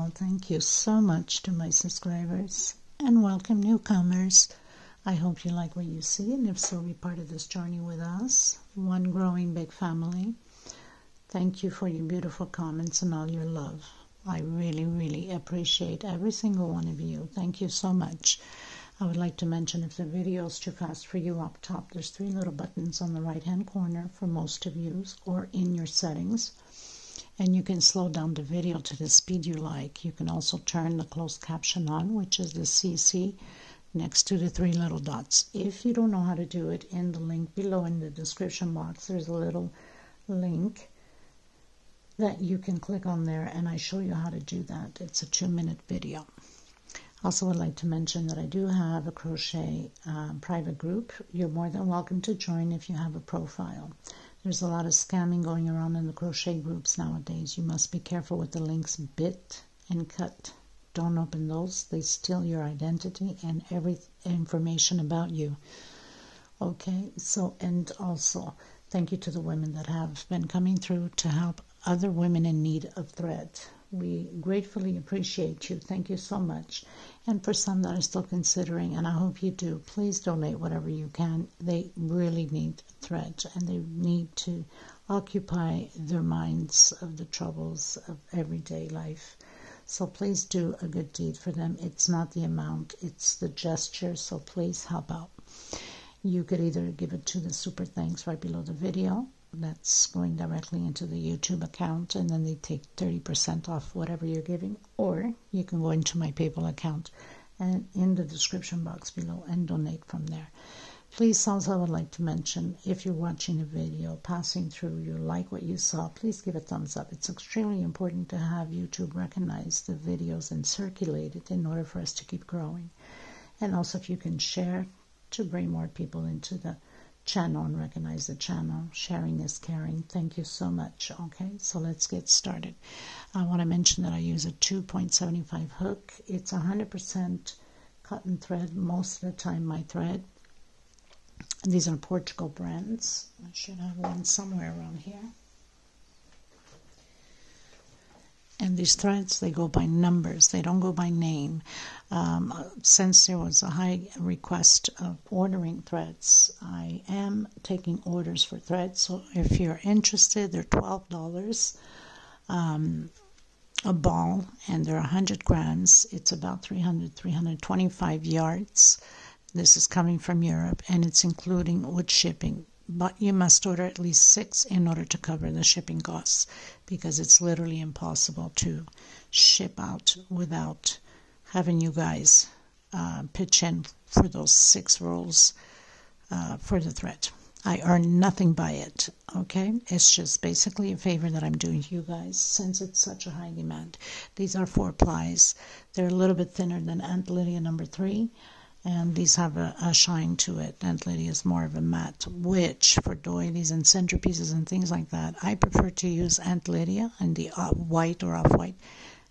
Well, thank you so much to my subscribers and welcome newcomers. I hope you like what you see, and if so, be part of this journey with us, one growing big family. Thank you for your beautiful comments and all your love. I really, really appreciate every single one of you. Thank you so much. I would like to mention, if the video is too fast for you, up top there's 3 little buttons on the right hand corner for most of you, or in your settings, and you can slow down the video to the speed you like. You can also turn the closed caption on, which is the CC next to the 3 little dots. If you don't know how to do it, in the link below in the description box there's a little link that you can click on there, and I show you how to do that. It's a 2-minute video. Also would like to mention that I do have a crochet private group. You're more than welcome to join if you have a profile. There's a lot of scamming going around in the crochet groups nowadays. You must be careful with the links bit and cut. Don't open those. They steal your identity and every information about you. Okay, so, and also thank you to the women that have been coming through to help other women in need of thread. We gratefully appreciate you. Thank you so much. And for some that are still considering, and I hope you do, please donate whatever you can. They really need thread, and they need to occupy their minds of the troubles of everyday life. So please do a good deed for them. It's not the amount, it's the gesture, so please help out. You could either give it to the super thanks right below the video. That's going directly into the YouTube account, and then they take 30% off whatever you're giving, or you can go into my PayPal account and in the description box below and donate from there. Please, also I would like to mention, if you're watching a video, passing through, you like what you saw, please give a thumbs up. It's extremely important to have YouTube recognize the videos and circulate it in order for us to keep growing. And also, if you can share to bring more people into the channel and recognize the channel. Sharing is caring. Thank you so much. Okay, so let's get started. I want to mention that I use a 2.75 hook. It's 100% cotton thread most of the time, my thread. These are Portugal brands. I should have one somewhere around here. And these threads, they go by numbers. They don't go by name. Since there was a high request of ordering threads, I am taking orders for threads. So if you're interested, they're $12 a ball, and they're 100 grams. It's about 325 yards. This is coming from Europe, and it's including with shipping. But you must order at least 6 in order to cover the shipping costs, because it's literally impossible to ship out without having you guys pitch in for those 6 rolls for the thread. I earn nothing by it, okay? It's just basically a favor that I'm doing to you guys since it's such a high demand. These are 4 plies. They're a little bit thinner than Aunt Lydia number 3. And these have a shine to it. Aunt Lydia is more of a matte, which for doilies and centerpieces and things like that, I prefer to use Aunt Lydia and the white or off-white,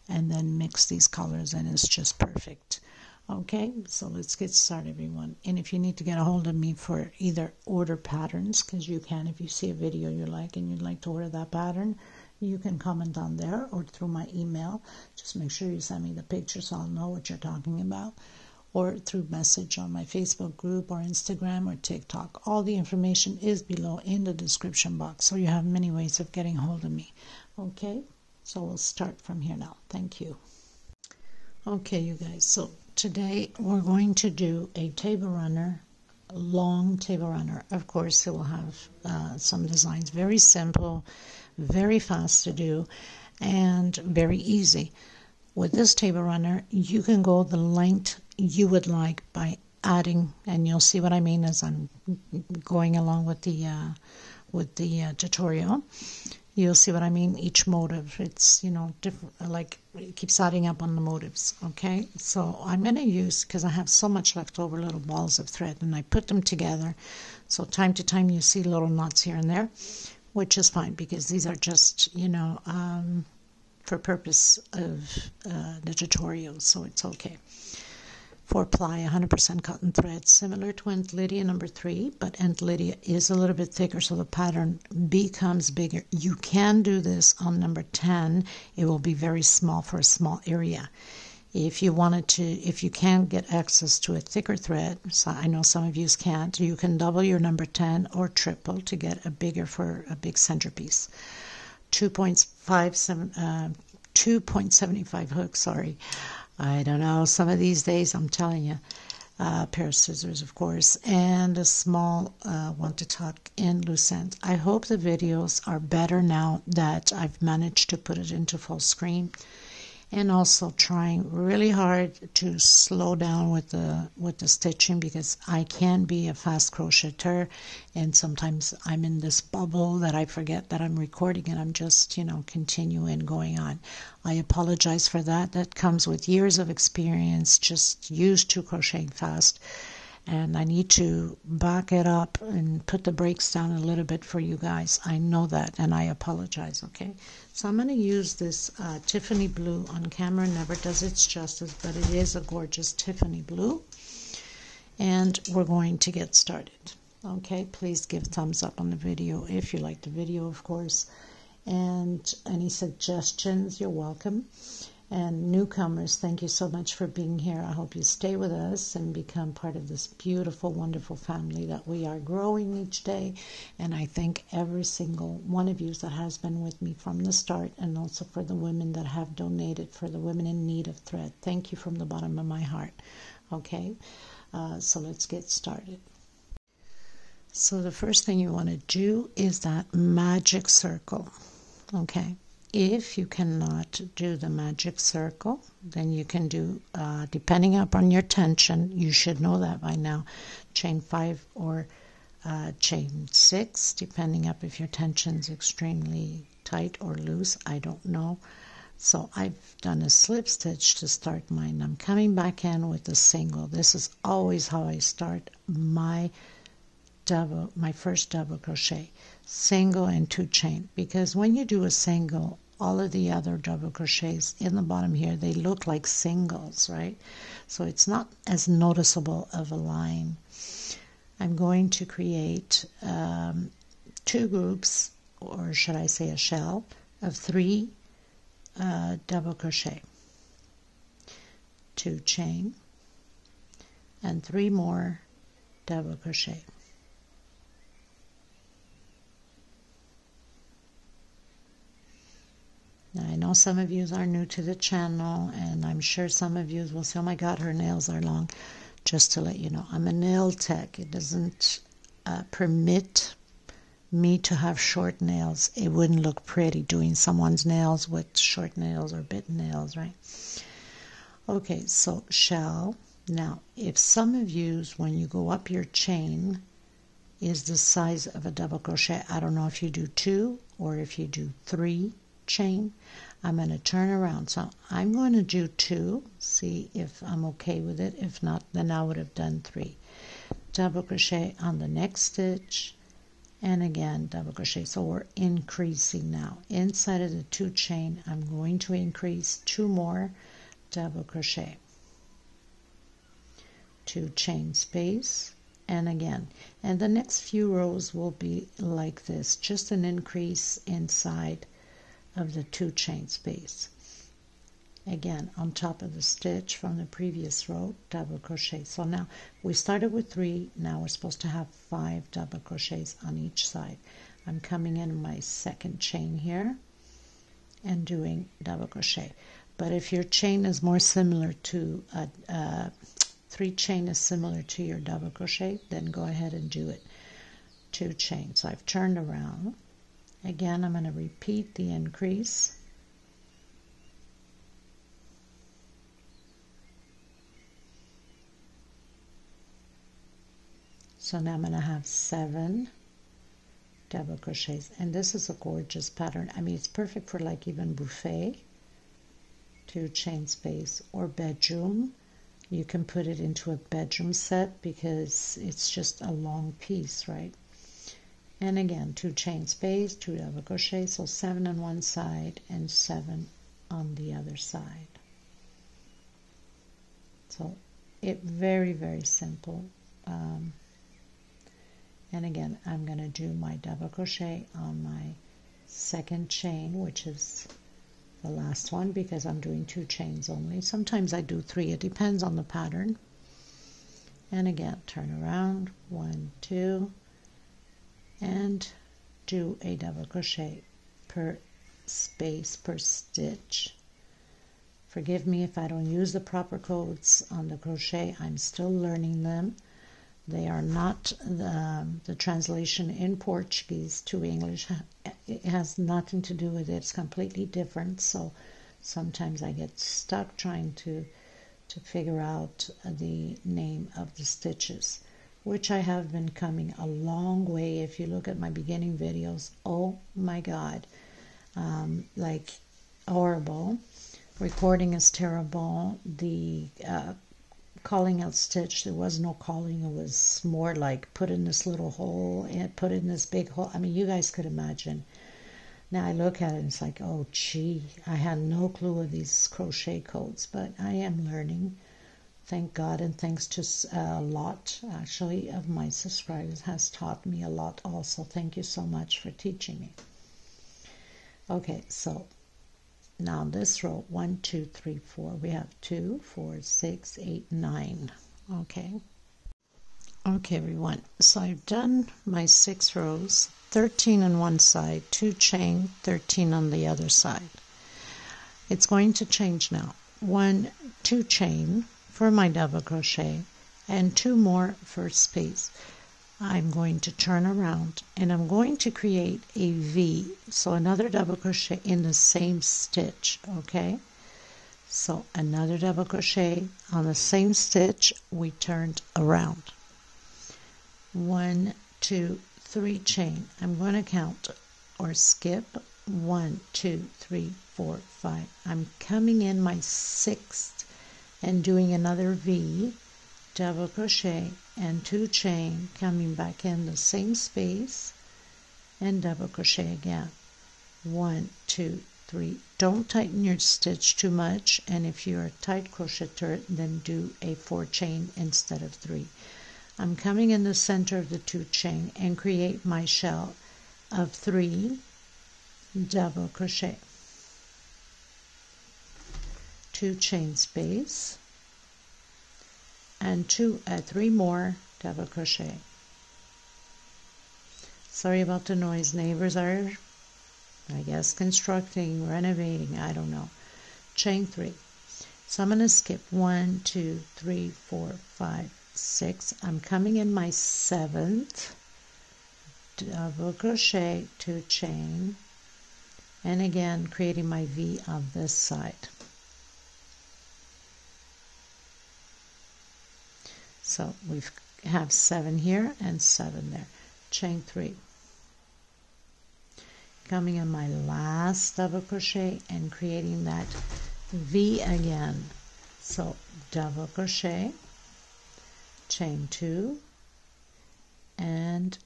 and then mix these colors, and it's just perfect. Okay, so let's get started, everyone. And if you need to get a hold of me for either order patterns, because you can, if you see a video you like and you'd like to order that pattern, you can comment on there or through my email. Just make sure you send me the picture so I'll know what you're talking about, or through message on my Facebook group or Instagram or TikTok. All the information is below in the description box, so you have many ways of getting hold of me. Okay, so we'll start from here now. Thank you. Okay, you guys, so today we're going to do a table runner, a long table runner. Of course, it will have some designs, very simple, very fast to do, and very easy. With this table runner, you can go the length you would like by adding, and you'll see what I mean as I'm going along with the tutorial. You'll see what I mean. Each motif, it's, you know, different, like it keeps adding up on the motifs. Okay, so I'm going to use, because I have so much left over, little balls of thread, and I put them together. So time to time you see little knots here and there, which is fine, because these are just, you know, for purpose of the tutorial, so it's okay. 4-ply 100% cotton thread, similar to Aunt Lydia number 3, but Aunt Lydia is a little bit thicker, so the pattern becomes bigger. You can do this on number 10. It will be very small for a small area. If you wanted to, if you can't get access to a thicker thread, so I know some of you can't, you can double your number 10 or triple to get a bigger for a big centerpiece. 2.75 hooks, sorry. I don't know, some of these days, I'm telling you. Pair of scissors, of course, and a small one to tuck in loose ends. I hope the videos are better now that I've managed to put it into full screen, and also trying really hard to slow down with the stitching, because I can be a fast crocheter, and sometimes I'm in this bubble that I forget that I'm recording and I'm just, you know, continuing going on. I apologize for that. That comes with years of experience, just used to crocheting fast, and I need to back it up and put the brakes down a little bit for you guys. I know that, and I apologize, okay? So I'm going to use this Tiffany blue. On camera never does its justice, but it is a gorgeous Tiffany blue. And we're going to get started, okay? Please give a thumbs up on the video if you like the video, of course. And any suggestions, you're welcome. And newcomers, thank you so much for being here. I hope you stay with us and become part of this beautiful, wonderful family that we are growing each day. And I thank every single one of you that has been with me from the start, and also for the women that have donated, for the women in need of thread. Thank you from the bottom of my heart. Okay, so let's get started. So the first thing you want to do is that magic circle, okay? If you cannot do the magic circle, then you can do, depending upon your tension, you should know that by now, chain 5 or chain 6, depending up if your tension is extremely tight or loose. I don't know. So I've done a slip stitch to start mine. I'm coming back in with a single. This is always how I start my first double crochet. Single and 2 chain, because when you do a single, all of the other double crochets in the bottom here, they look like singles, right? So it's not as noticeable of a line. I'm going to create 2 groups, or should I say a shell, of 3 double crochet, 2 chain, and 3 more double crochet. Now, I know some of you are new to the channel, and I'm sure some of you will say, oh my God, her nails are long. Just to let you know, I'm a nail tech. It doesn't permit me to have short nails. It wouldn't look pretty doing someone's nails with short nails or bitten nails, right? Okay, so shell. Now, if some of you, when you go up your chain, is the size of a double crochet, I don't know if you do 2 or if you do 3 chain, I'm going to turn around. So I'm going to do 2, see if I'm okay with it. If not, then I would have done 3. Double crochet on the next stitch, and again double crochet. So we're increasing now. Inside of the 2 chain, I'm going to increase 2 more double crochet, 2 chain space, and again. And the next few rows will be like this, just an increase inside of the 2 chain space. Again, on top of the stitch from the previous row, double crochet. So now we started with 3, now we're supposed to have 5 double crochets on each side. I'm coming in my 2nd chain here and doing double crochet. But if your chain is more similar to 3 chain is similar to your double crochet, then go ahead and do it. 2 chains. So I've turned around. Again, I'm going to repeat the increase. So now I'm going to have 7 double crochets, and this is a gorgeous pattern. I mean, it's perfect for like even buffet, 2 chain space, or bedroom. You can put it into a bedroom set because it's just a long piece, right? And again, 2 chain space, 2 double crochet, so 7 on one side and 7 on the other side. So it very, very simple. And again, I'm going to do my double crochet on my second chain, which is the last one, because I'm doing 2 chains only. Sometimes I do 3, it depends on the pattern. And again, turn around, 1, 2, and do a double crochet per space per stitch. Forgive me if I don't use the proper codes on the crochet. I'm still learning them. They are not the translation in Portuguese to English. It has nothing to do with it. It's completely different. So sometimes I get stuck trying to figure out the name of the stitches, which I have been coming a long way. If you look at my beginning videos, oh my God, like horrible. Recording is terrible. The calling out stitch, there was no calling. It was more like put in this little hole and put in this big hole. I mean, you guys could imagine. Now I look at it and it's like, oh gee, I had no clue of these crochet codes, but I am learning, thank God, and thanks to a lot actually of my subscribers has taught me a lot also. Thank you so much for teaching me. Okay, so now this row, 1, 2, 3, 4, we have 2, 4, 6, 8, 9. Okay, everyone, so I've done my 6 rows, 13 on one side, 2 chain, 13 on the other side. It's going to change now. 1, 2 chain for my double crochet and 2 more for space. I'm going to turn around and I'm going to create a V, so another double crochet in the same stitch. Okay, so another double crochet on the same stitch, we turned around. 1, 2, 3 chain. I'm going to count or skip 1, 2, 3, 4, 5. I'm coming in my 6th and doing another V, double crochet and 2 chain, coming back in the same space and double crochet again. 1, 2, 3. Don't tighten your stitch too much, and if you're a tight crocheter, then do a 4 chain instead of 3. I'm coming in the center of the 2 chain and create my shell of 3 double crochet, 2 chain space, and 3 more double crochet. Sorry about the noise. Neighbors are, I guess, constructing, renovating, I don't know. Chain 3. So I'm going to skip 1, 2, 3, 4, 5, 6. I'm coming in my 7th, double crochet, 2 chain, and again creating my V on this side. So we have 7 here and 7 there. Chain 3. Coming in my last double crochet and creating that V again. So double crochet, chain 2, and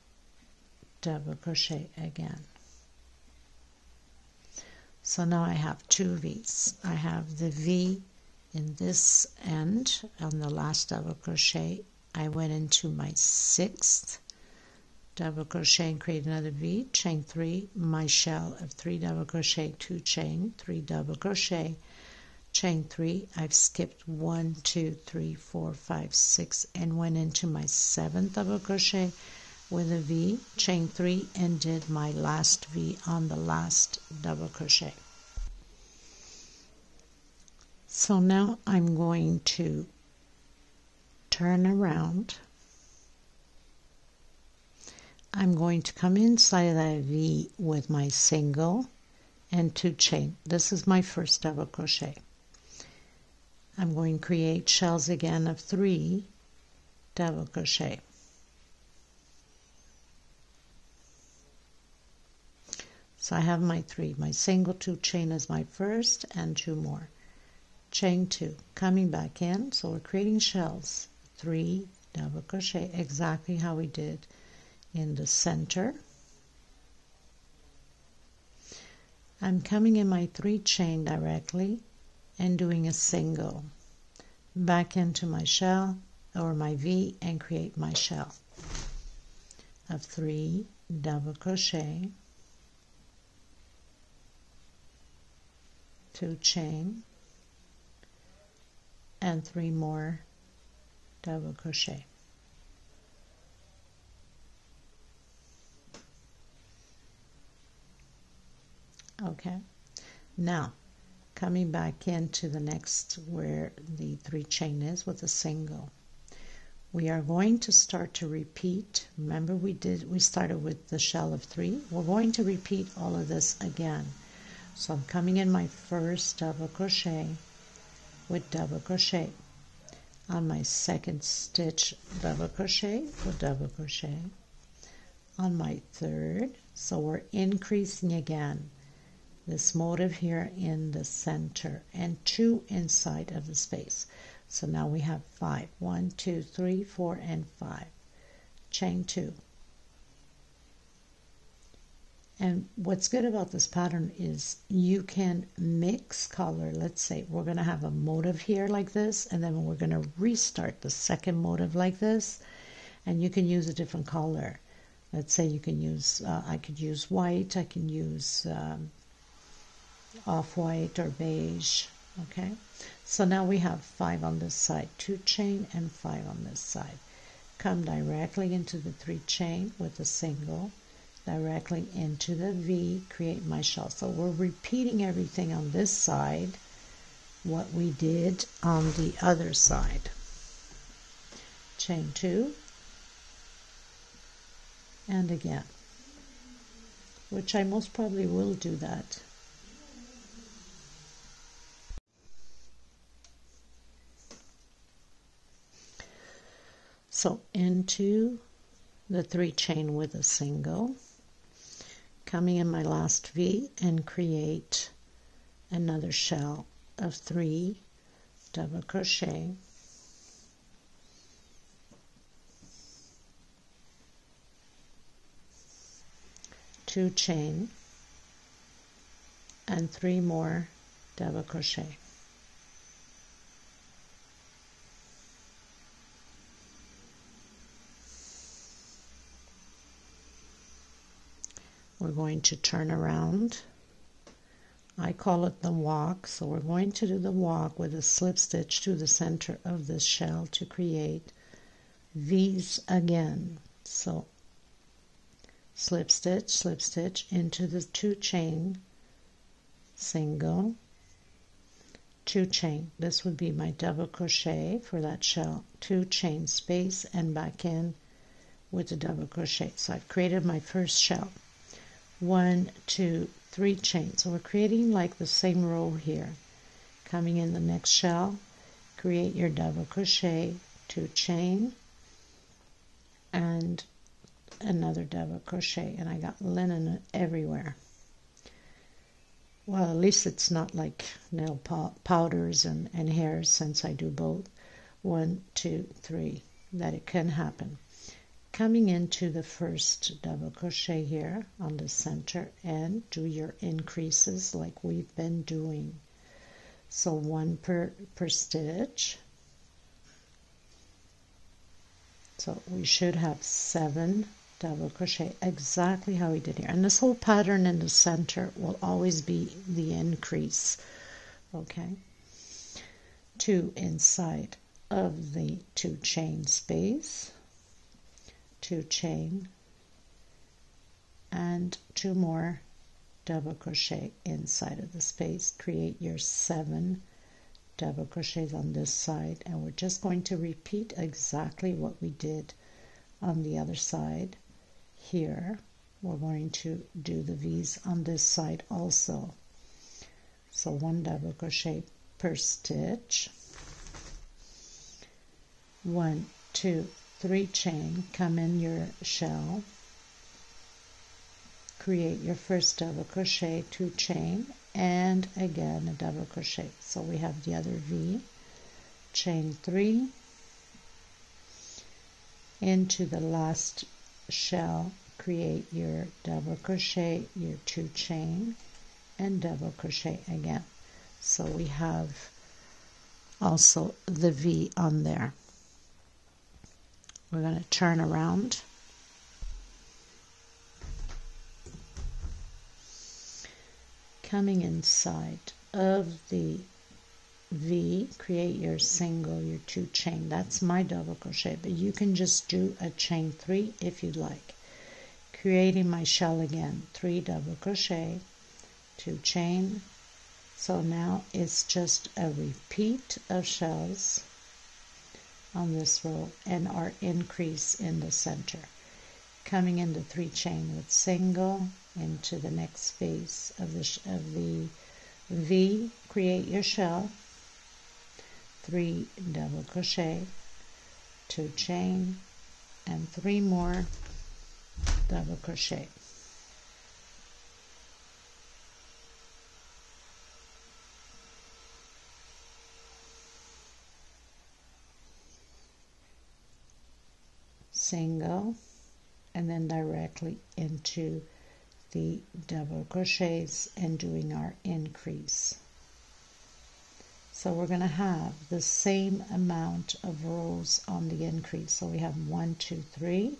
double crochet again. So now I have 2 V's. I have the V in this end on the last double crochet. I went into my 6th double crochet and create another V, chain 3, my shell of 3 double crochet, 2 chain, 3 double crochet, chain 3. I've skipped 1, 2, 3, 4, 5, 6 and went into my 7th double crochet with a V, chain 3, and did my last V on the last double crochet. So now I'm going to turn around. I'm going to come inside of that V with my single and 2 chain. This is my first double crochet. I'm going to create shells again of 3 double crochet. So I have my 3, my single, 2 chain is my first, and 2 more. Chain 2, coming back in, so we're creating shells, 3 double crochet, exactly how we did in the center. I'm coming in my 3 chain directly and doing a single, back into my shell or my V and create my shell of 3 double crochet, 2 chain, and 3 more double crochet. Okay, now coming back into the next where the 3 chain is with a single, we are going to start to repeat. Remember we started with the shell of 3. We're going to repeat all of this again. So I'm coming in my first double crochet with double crochet, on my second stitch double crochet with double crochet, on my third, so we're increasing again this motif here in the center and 2 inside of the space. So now we have 5. 1, 2, 3, 4, and 5. Chain 2. And what's good about this pattern is you can mix color. Let's say we're going to have a motif here like this, and then we're going to restart the second motif like this, and you can use a different color. Let's say you can use, I could use white, I can use off-white or beige. Okay, so now we have 5 on this side, 2 chain and 5 on this side. Come directly into the 3 chain with a single, directly into the V, create my shell. So we're repeating everything on this side what we did on the other side. Chain 2, and again, which I most probably will do that. So into the 3 chain with a single, coming in my last V and create another shell of 3 double crochet, two chain, and 3 more double crochet. We're going to turn around. I call it the walk, so we're going to do the walk with a slip stitch to the center of this shell to create V's again. So slip stitch into the 2 chain, single, 2 chain. This would be my double crochet for that shell, 2 chain space, and back in with the double crochet. So I've created my first shell. 1, 2, 3 chains. So we're creating like the same row here. Coming in the next shell, create your double crochet, 2 chain, and another double crochet. And I got linen everywhere. Well, at least it's not like nail powders and hairs, since I do both. 1, 2, 3, that it can happen. Coming into the first double crochet here on the center, and do your increases like we've been doing. So 1 per stitch. So we should have 7 double crochet, exactly how we did here. And this whole pattern in the center will always be the increase. Okay, 2 inside of the 2 chain space, 2 chain, and 2 more double crochet inside of the space. Create your 7 double crochets on this side, and we're just going to repeat exactly what we did on the other side. Here we're going to do the V's on this side also. So 1 double crochet per stitch, 1, 2, 3 chain, come in your shell, create your first double crochet, 2 chain, and again a double crochet. So we have the other V, chain 3, into the last shell, create your double crochet, your 2 chain, and double crochet again. So we have also the V on there. We're going to turn around. Coming inside of the V, create your single, your 2 chain. That's my double crochet, but you can just do a chain 3 if you'd like. Creating my shell again, 3 double crochet, 2 chain. So now it's just a repeat of shells on this row and our increase in the center. Coming into 3 chain with single into the next phase of the V, create your shell, 3 double crochet, 2 chain, and 3 more double crochet. Single, and then directly into the double crochets and doing our increase. So we're going to have the same amount of rows on the increase. So we have 1, 2, 3.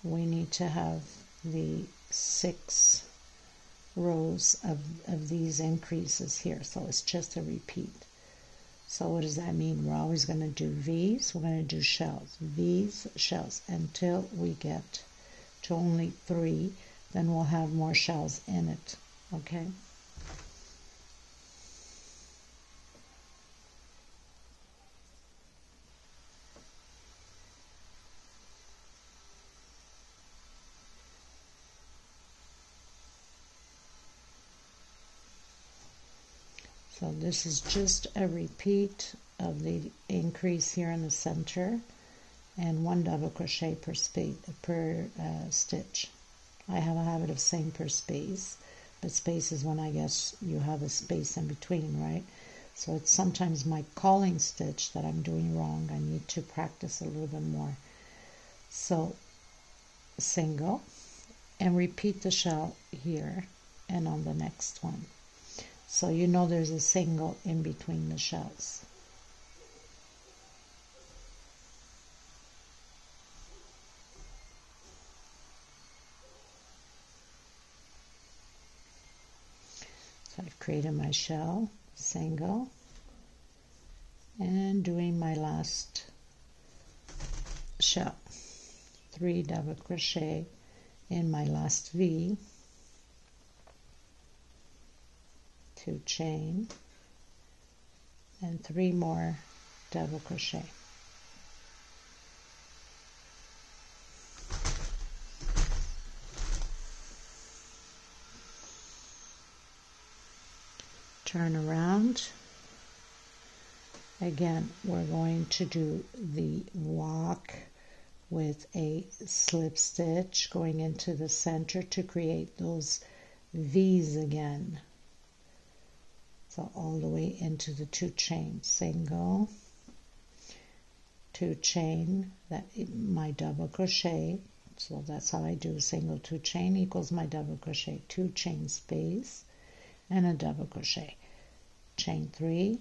We need to have the 6 rows of these increases here. So it's just a repeat. So what does that mean? We're always going to do V's. We're going to do shells. V's, shells, until we get to only 3. Then we'll have more shells in it. Okay? So this is just a repeat of the increase here in the center, and 1 double crochet per stitch. I have a habit of saying per space, but space is when I guess you have a space in between, right? So it's sometimes my calling stitch that I'm doing wrong. I need to practice a little bit more. So single, and repeat the shell here and on the next one. So you know there's a single in between the shells. So I've created my shell, single, and doing my last shell. 3 double crochet in my last V, 2 chain, and 3 more double crochet. Turn around. Again, we're going to do the walk with a slip stitch going into the center to create those V's again. So all the way into the 2 chain, single, 2 chain, that my double crochet. So that's how I do single 2 chain equals my double crochet, 2 chain space, and a double crochet. Chain 3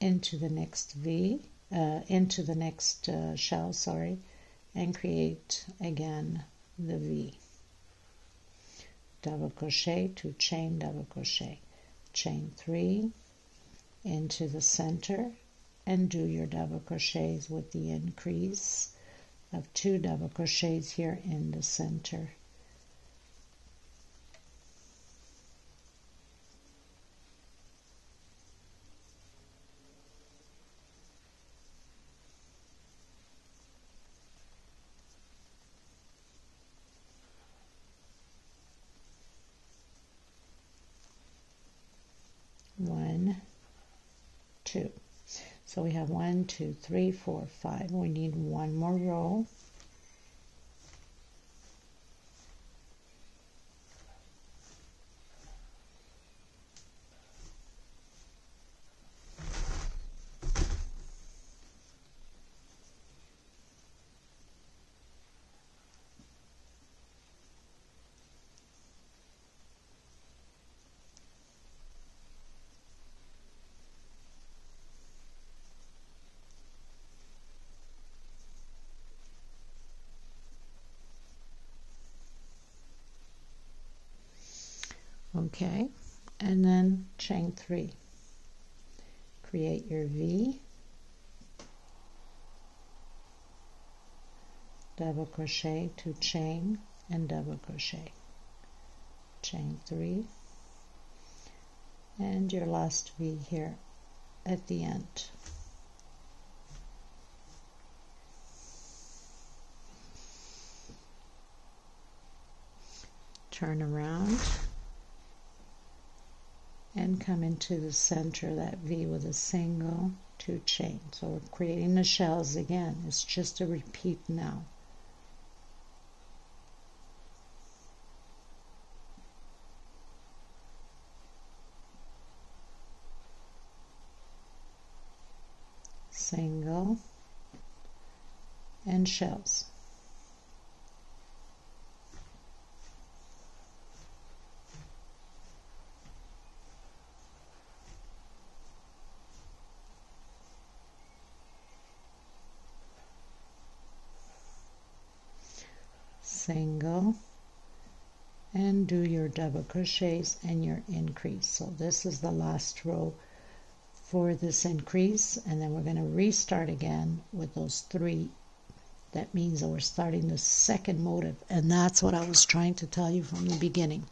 into the next V, into the next shell, sorry, and create again the V. Double crochet, 2 chain, double crochet. Chain 3 into the center and do your double crochets with the increase of 2 double crochets here in the center. One, 2. So we have 1, 2, 3, 4, 5. We need 1 more row. Okay, and then chain 3. Create your V, double crochet to chain and double crochet, chain 3, and your last V here at the end. Turn around and come into the center of that V with a single, 2 chain. So we're creating the shells again. It's just a repeat now. Single and shells. Single and do your double crochets and your increase. So this is the last row for this increase, and then we're going to restart again with those 3. That means that we're starting the second motif, and that's what I was trying to tell you from the beginning.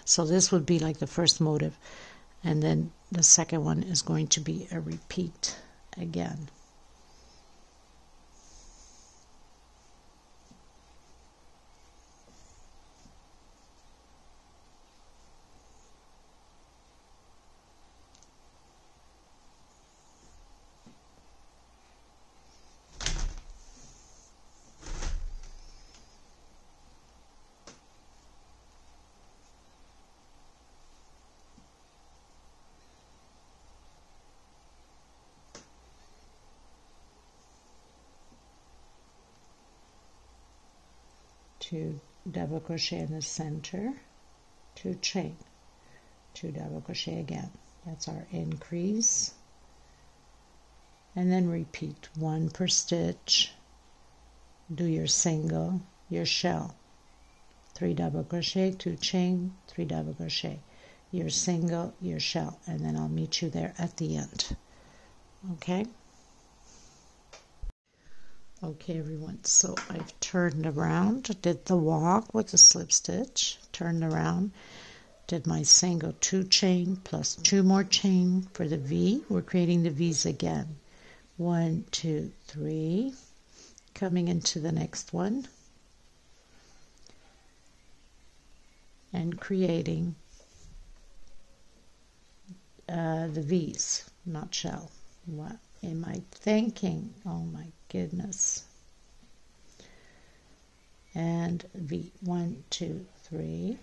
So this would be like the first motif, and then the second one is going to be a repeat again. Two double crochet in the center, 2 chain, 2 double crochet again. That's our increase, and then repeat 1 per stitch. Do your single, your shell, 3 double crochet, 2 chain, 3 double crochet, your single, your shell, and then I'll meet you there at the end. Okay? Okay everyone, so I've turned around, did the walk with the slip stitch, turned around, did my single 2 chain plus 2 more chain for the V. We're creating the V's again. 1, 2, 3, coming into the next one and creating the V's, not shell. What am I thinking? Oh my goodness. And V, 1, 2, 3,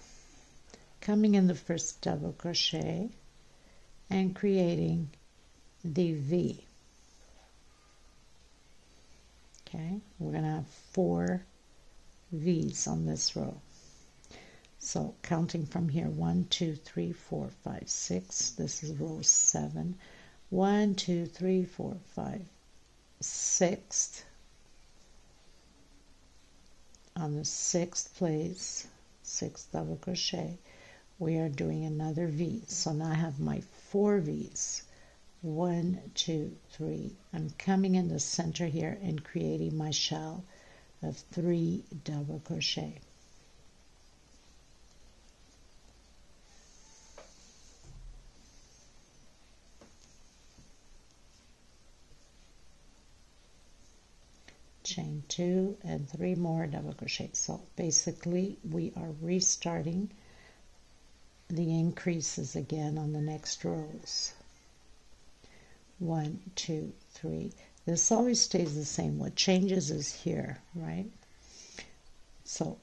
coming in the first double crochet and creating the V. Okay, we're going to have 4 V's on this row. So counting from here, 1, 2, 3, 4, 5, 6. This is row 7. 1, 2, 3, 4, 5, 6th. On the 6th place, 6th double crochet, we are doing another V. So now I have my 4 V's. 1, 2, 3. I'm coming in the center here and creating my shell of 3 double crochet. Chain 2 and 3 more double crochet. So basically we are restarting the increases again on the next rows. 1, 2, 3. This always stays the same. What changes is here, right? So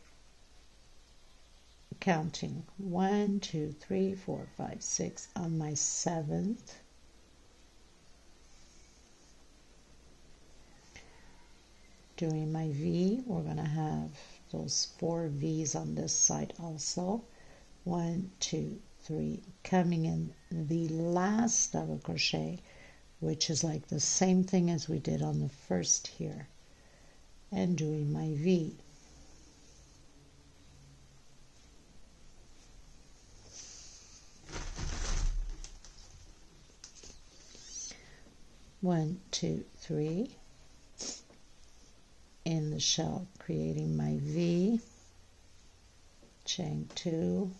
counting 1, 2, 3, 4, 5, 6 on my 7th. Doing my V, we're going to have those 4 V's on this side also. 1, 2, 3, coming in the last double crochet, which is like the same thing as we did on the first here, and doing my V. 1, 2, 3 in the shell, creating my V, chain 2,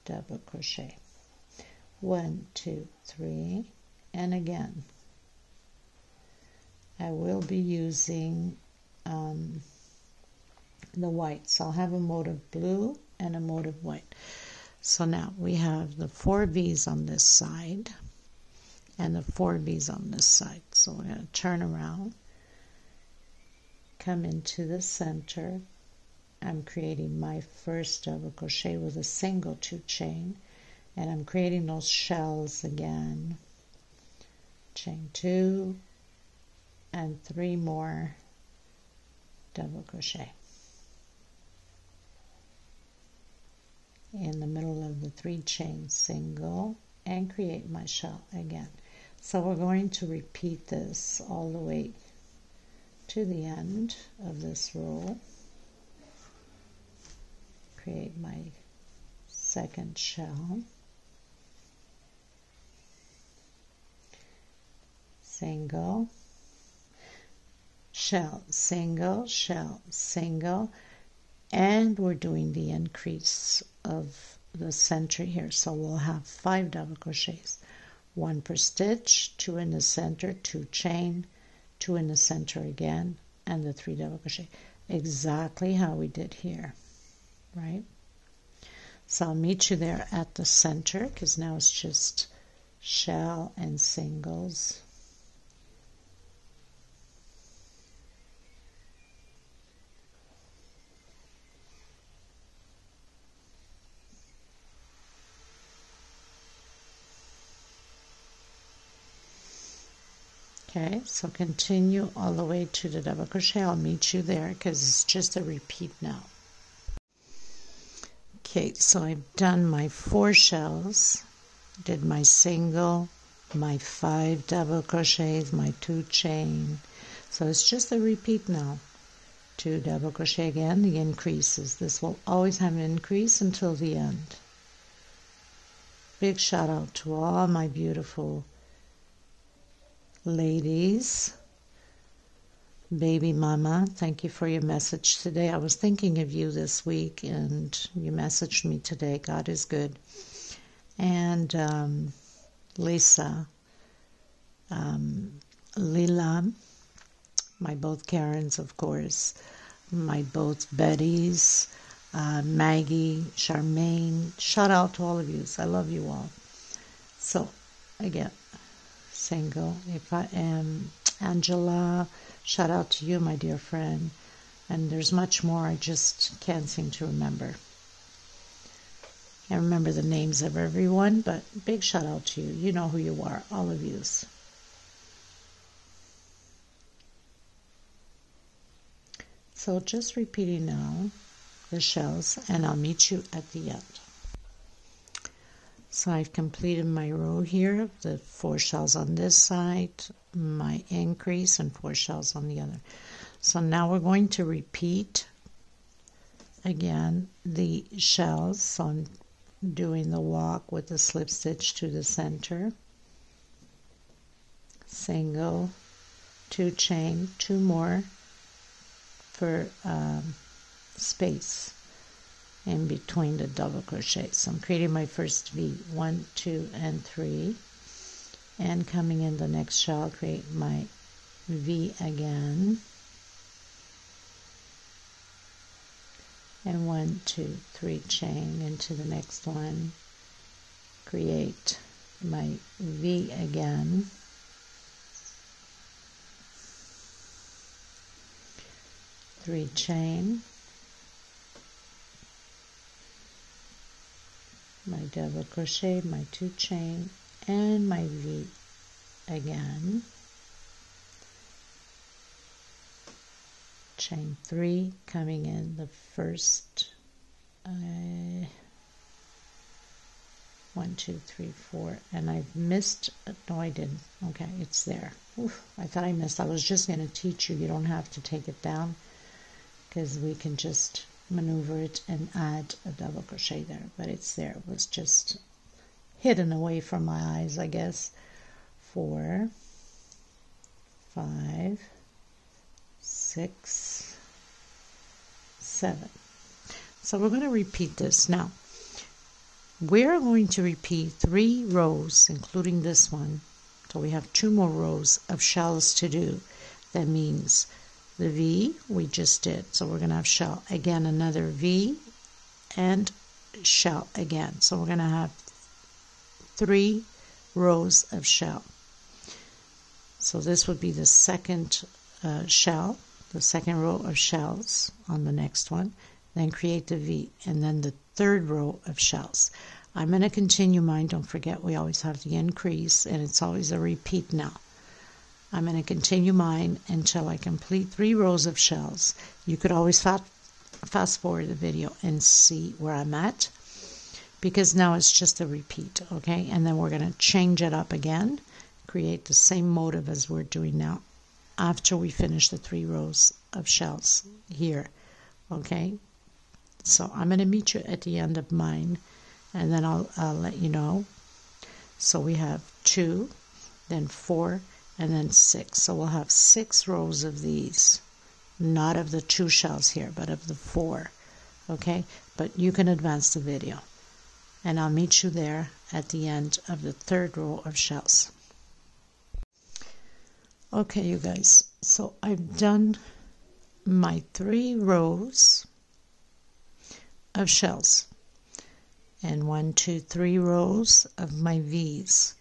double crochet, 1, 2, 3, and again I will be using the white, so I'll have a motif blue and a motif white. So now we have the 4 V's on this side and the 4 V's on this side. So we're going to turn around, come into the center. I'm creating my first double crochet with a single 2 chain, and I'm creating those shells again. Chain 2 and 3 more double crochet in the middle of the 3 chain, single, and create my shell again. So we're going to repeat this all the way to the end of this row. Create my second shell, single, shell, single, shell, single, and we're doing the increase of the center here, so we'll have 5 double crochets, 1 per stitch, 2 in the center, 2 chain, 2 in the center again, and the 3 double crochet, exactly how we did here, right? So I'll meet you there at the center, because now it's just shell and singles. Okay, so continue all the way to the double crochet. I'll meet you there because it's just a repeat now. Okay, so I've done my 4 shells, did my single, my 5 double crochets, my 2 chain. So it's just a repeat now. 2 double crochet again, the increases. This will always have an increase until the end. Big shout out to all my beautiful ladies. Baby mama, thank you for your message today. I was thinking of you this week and you messaged me today. God is good. And Lisa, Lila, my both Karens, of course, my both Bettys, Maggie, Charmaine. Shout out to all of you. I love you all. So again, single. If I am Angela, shout out to you, my dear friend. And there's much more I just can't seem to remember. I remember the names of everyone, but big shout out to you. You know who you are, all of yous. So just repeating now the shells, and I'll meet you at the end. So I've completed my row here, the 4 shells on this side, my increase, and 4 shells on the other. So now we're going to repeat again the shells. So I'm doing the walk with the slip stitch to the center, single, 2 chain, 2 more for space in between the double crochet. So I'm creating my first V, 1, 2, and 3, and coming in the next shell, create my V again, and 1, 2, 3 chain into the next one, create my V again, three chain, my double crochet, my 2 chain, and my V again, chain 3, coming in the first 1, 2, 3, 4, and I've missed, no I didn't, okay, it's there. Oof, I thought I missed. I was just going to teach you, you don't have to take it down, because we can just maneuver it and add a double crochet there, but it's there. It was just hidden away from my eyes, I guess. 4, 5, 6, 7. So we're going to repeat this. Now we're going to repeat 3 rows, including this one, so we have 2 more rows of shells to do. That means the V we just did, so we're going to have shell again, another V, and shell again. So we're going to have 3 rows of shell. So this would be the second shell, the second row of shells on the next one, then create the V, and then the third row of shells. I'm going to continue mine. Don't forget, we always have the increase, and it's always a repeat now. I'm going to continue mine until I complete 3 rows of shells. You could always fast forward the video and see where I'm at, because now it's just a repeat, okay? And then we're going to change it up again, create the same motif as we're doing now after we finish the 3 rows of shells here, okay? So I'm going to meet you at the end of mine, and then I'll let you know. So we have 2, then 4, and then 6. So we'll have 6 rows of these, not of the 2 shells here, but of the 4, okay? But you can advance the video, and I'll meet you there at the end of the 3rd row of shells. Okay, you guys, so I've done my 3 rows of shells and 1, 2, 3 rows of my V's.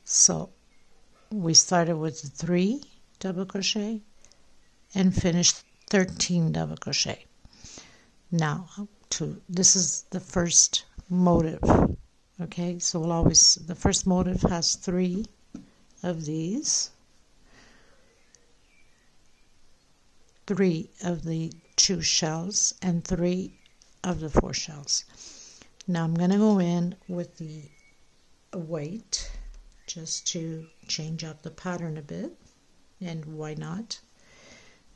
So we started with 3 double crochet and finished 13 double crochet. Now this is the first motif, okay? So we'll always, the first motif has 3 of these, 3 of the 2 shells, and 3 of the 4 shells. Now I'm going to go in with the white just to change up the pattern a bit, and why not?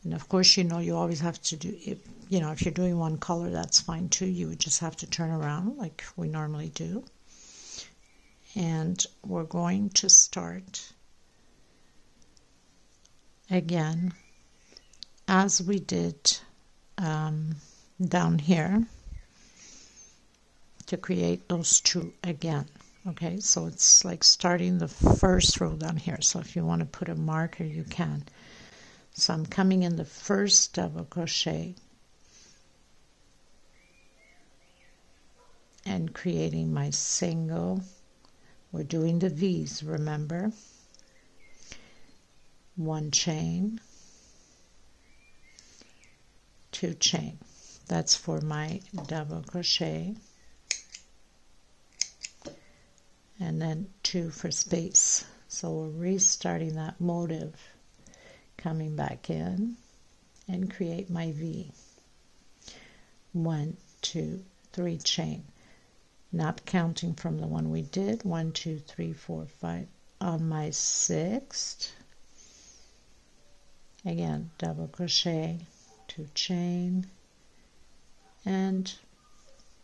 And of course, you know, you always have to do, if you're doing one color, that's fine too. You would just have to turn around like we normally do. And we're going to start again as we did down here to create those 2 again. Okay, so it's like starting the first row down here. So if you want to put a marker, you can. So I'm coming in the first double crochet and creating my single. We're doing the V's, remember? 1 chain, 2 chain. That's for my double crochet. And then 2 for space. So we're restarting that motif, coming back in and create my V. 1, 2, 3 chain, not counting from the one we did. 1, 2, 3, 4, 5 on my 6th. Again, double crochet, 2 chain, and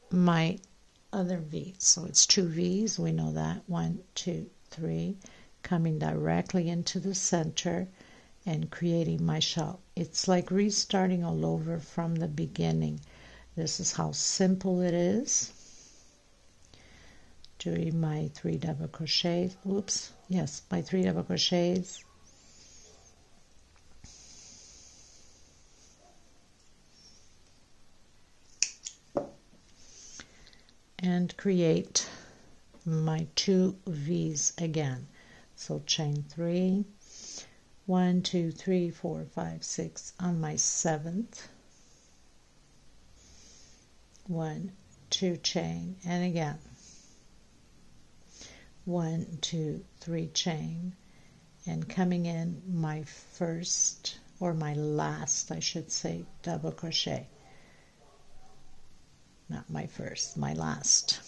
my other V. So it's 2 V's, we know that. 1, 2, 3, coming directly into the center and creating my shell. It's like restarting all over from the beginning. This is how simple it is. Doing my 3 double crochets. Oops, yes, my 3 double crochets. And create my 2 V's again. So chain 3, 1, 2, 3, 4, 5, 6 on my 7th. 1, 2 chain, and again 1, 2, 3 chain, and coming in my first, or my last, I should say, double crochet. Not my first, my last.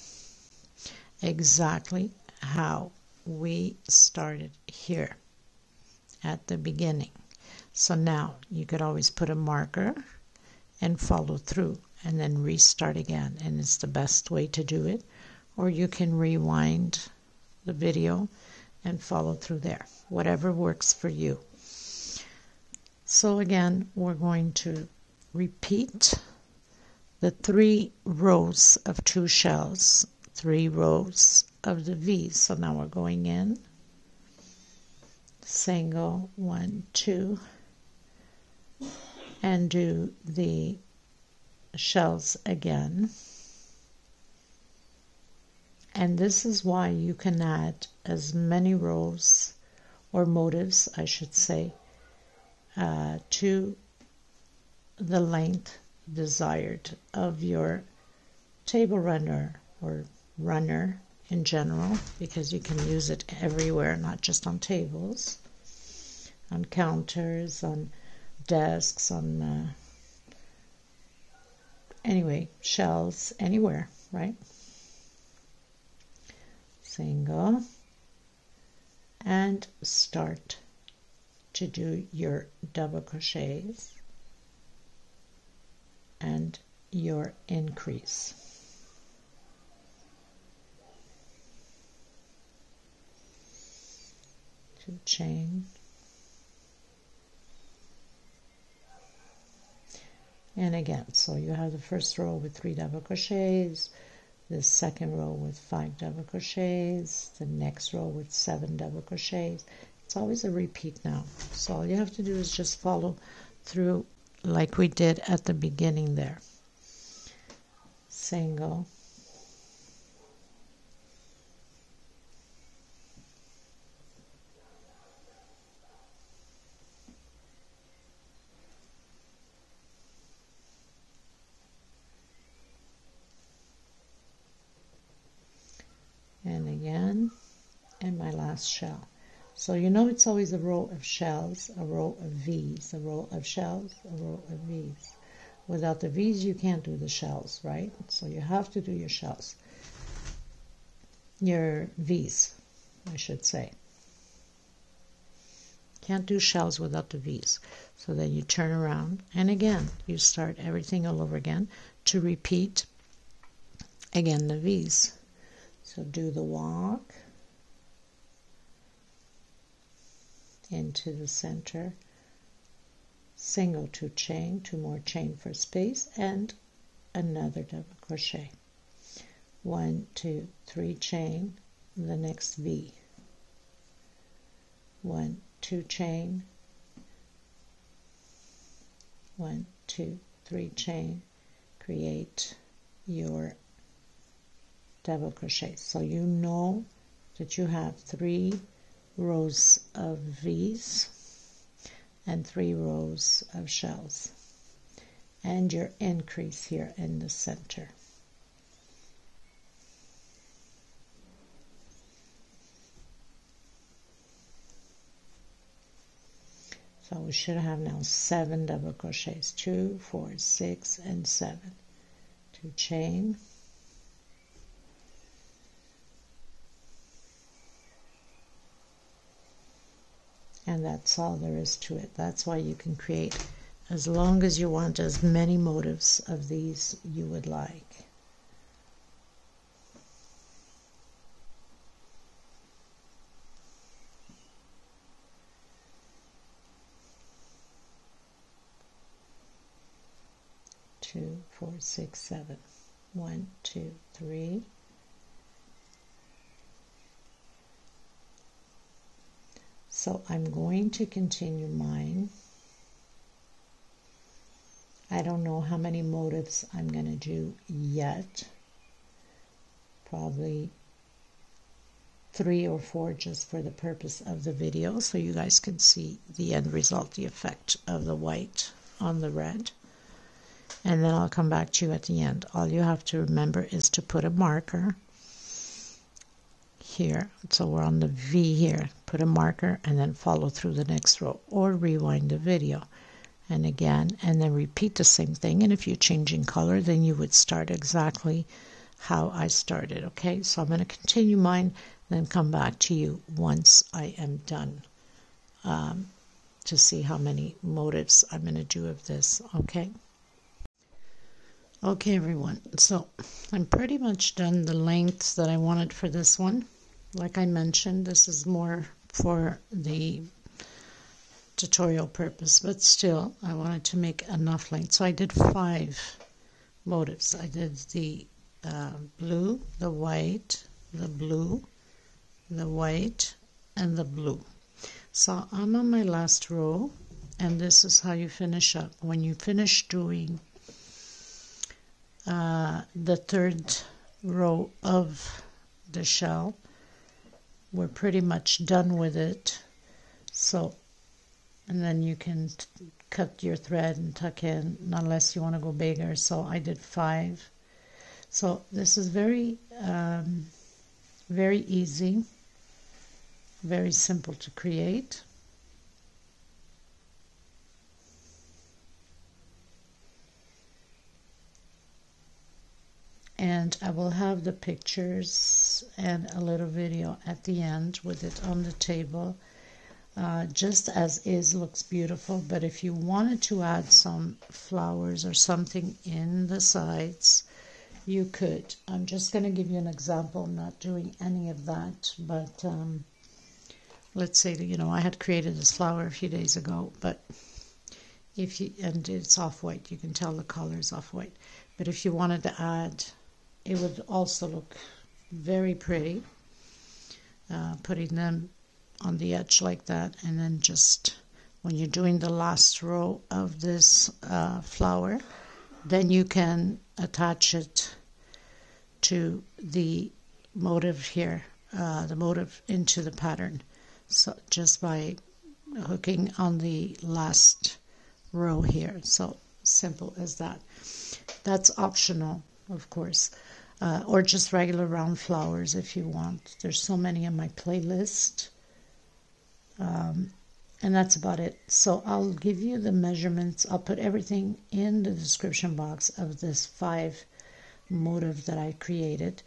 Exactly how we started here at the beginning. So now you could always put a marker and follow through and then restart again, and it's the best way to do it. Or you can rewind the video and follow through there, whatever works for you. So again, we're going to repeat the 3 rows of 2 shells, 3 rows of the V's. So now we're going in, single, 1, 2, and do the shells again. And this is why you can add as many rows or motifs, I should say, to the length desired of your table runner or runner in general, because you can use it everywhere, not just on tables, on counters, on desks, on anyway, shelves, anywhere, right? Single, and start to do your double crochets and your increase. Two chain, and again, so you have the first row with 3 double crochets, the second row with 5 double crochets, the next row with 7 double crochets. It's always a repeat now, so all you have to do is just follow through like we did at the beginning there. Single, and again, and my last shell. So you know it's always a row of shells, a row of V's, a row of shells, a row of V's. Without the V's you can't do the shells, right? So you have to do your shells, your V's, I should say. Can't do shells without the V's. So then you turn around, and again you start everything all over again to repeat again the V's. So do the walk into the center, single 2 chain, 2 more chain for space, and another double crochet. 1, 2, 3 chain, the next V. 1, 2 chain, 1, 2, 3 chain, create your double crochet. So you know that you have 3 rows of V's and 3 rows of shells, and your increase here in the center. So we should have now 7 double crochets, 2, 4, 6, and 7. 2 chain, and that's all there is to it. That's why you can create as long as you want, as many motifs of these you would like. Two, 4, 6, 7. 1, 2, 3. So I'm going to continue mine. I don't know how many motifs I'm going to do yet. Probably 3 or 4 just for the purpose of the video, so you guys can see the end result, the effect of the white on the red. And then I'll come back to you at the end. All you have to remember is to put a marker here, so we're on the V here, put a marker and then follow through the next row, or rewind the video and again, and then repeat the same thing. And if you're changing color, then you would start exactly how I started. Okay, so I'm going to continue mine, then come back to you once I am done to see how many motifs I'm going to do of this. Okay everyone, so I'm pretty much done the lengths that I wanted for this one. Like I mentioned, this is more for the tutorial purpose, but still I wanted to make enough length. So I did 5 motifs. I did the blue, the white, the blue, the white, and the blue. So I'm on my last row, and this is how you finish up. When you finish doing the 3rd row of the shell, we're pretty much done with it. So, and then you can cut your thread and tuck in, unless you want to go bigger. So I did 5. So this is very very easy, very simple to create. And I will have the pictures and a little video at the end with it on the table. Just as is looks beautiful, but if you wanted to add some flowers or something in the sides, you could. I'm just going to give you an example. I'm not doing any of that, but let's say that, you know, I had created this flower a few days ago, but if you, and it's off-white, you can tell the color is off-white, but if you wanted to add, it would also look very pretty, putting them on the edge like that, and then just when you're doing the last row of this flower, then you can attach it to the motif here, the motif into the pattern. So just by hooking on the last row here. So simple as that. That's optional, of course, or just regular round flowers if you want. There's so many on my playlist. And that's about it. So I'll give you the measurements. I'll put everything in the description box of this 5 motif that I created.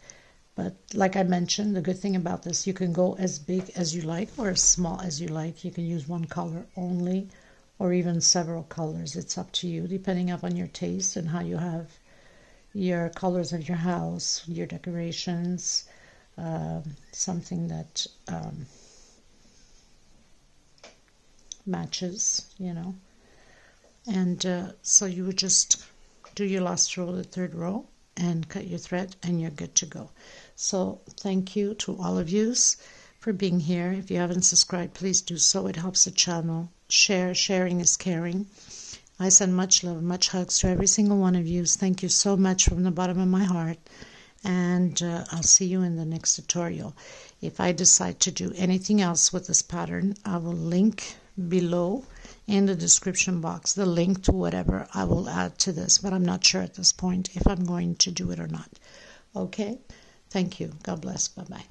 But like I mentioned, the good thing about this, you can go as big as you like or as small as you like. You can use one color only or even several colors. It's up to you, depending upon your taste and how you have your colors of your house, your decorations, something that matches, you know. And so you would just do your last row, the 3rd row, and cut your thread, and you're good to go. So thank you to all of you for being here. If you haven't subscribed, please do so. It helps the channel. Sharing is caring. I send much love, much hugs to every single one of you. Thank you so much from the bottom of my heart, and I'll see you in the next tutorial. If I decide to do anything else with this pattern, I will link below in the description box the link to whatever I will add to this, but I'm not sure at this point if I'm going to do it or not. Okay, thank you. God bless. Bye-bye.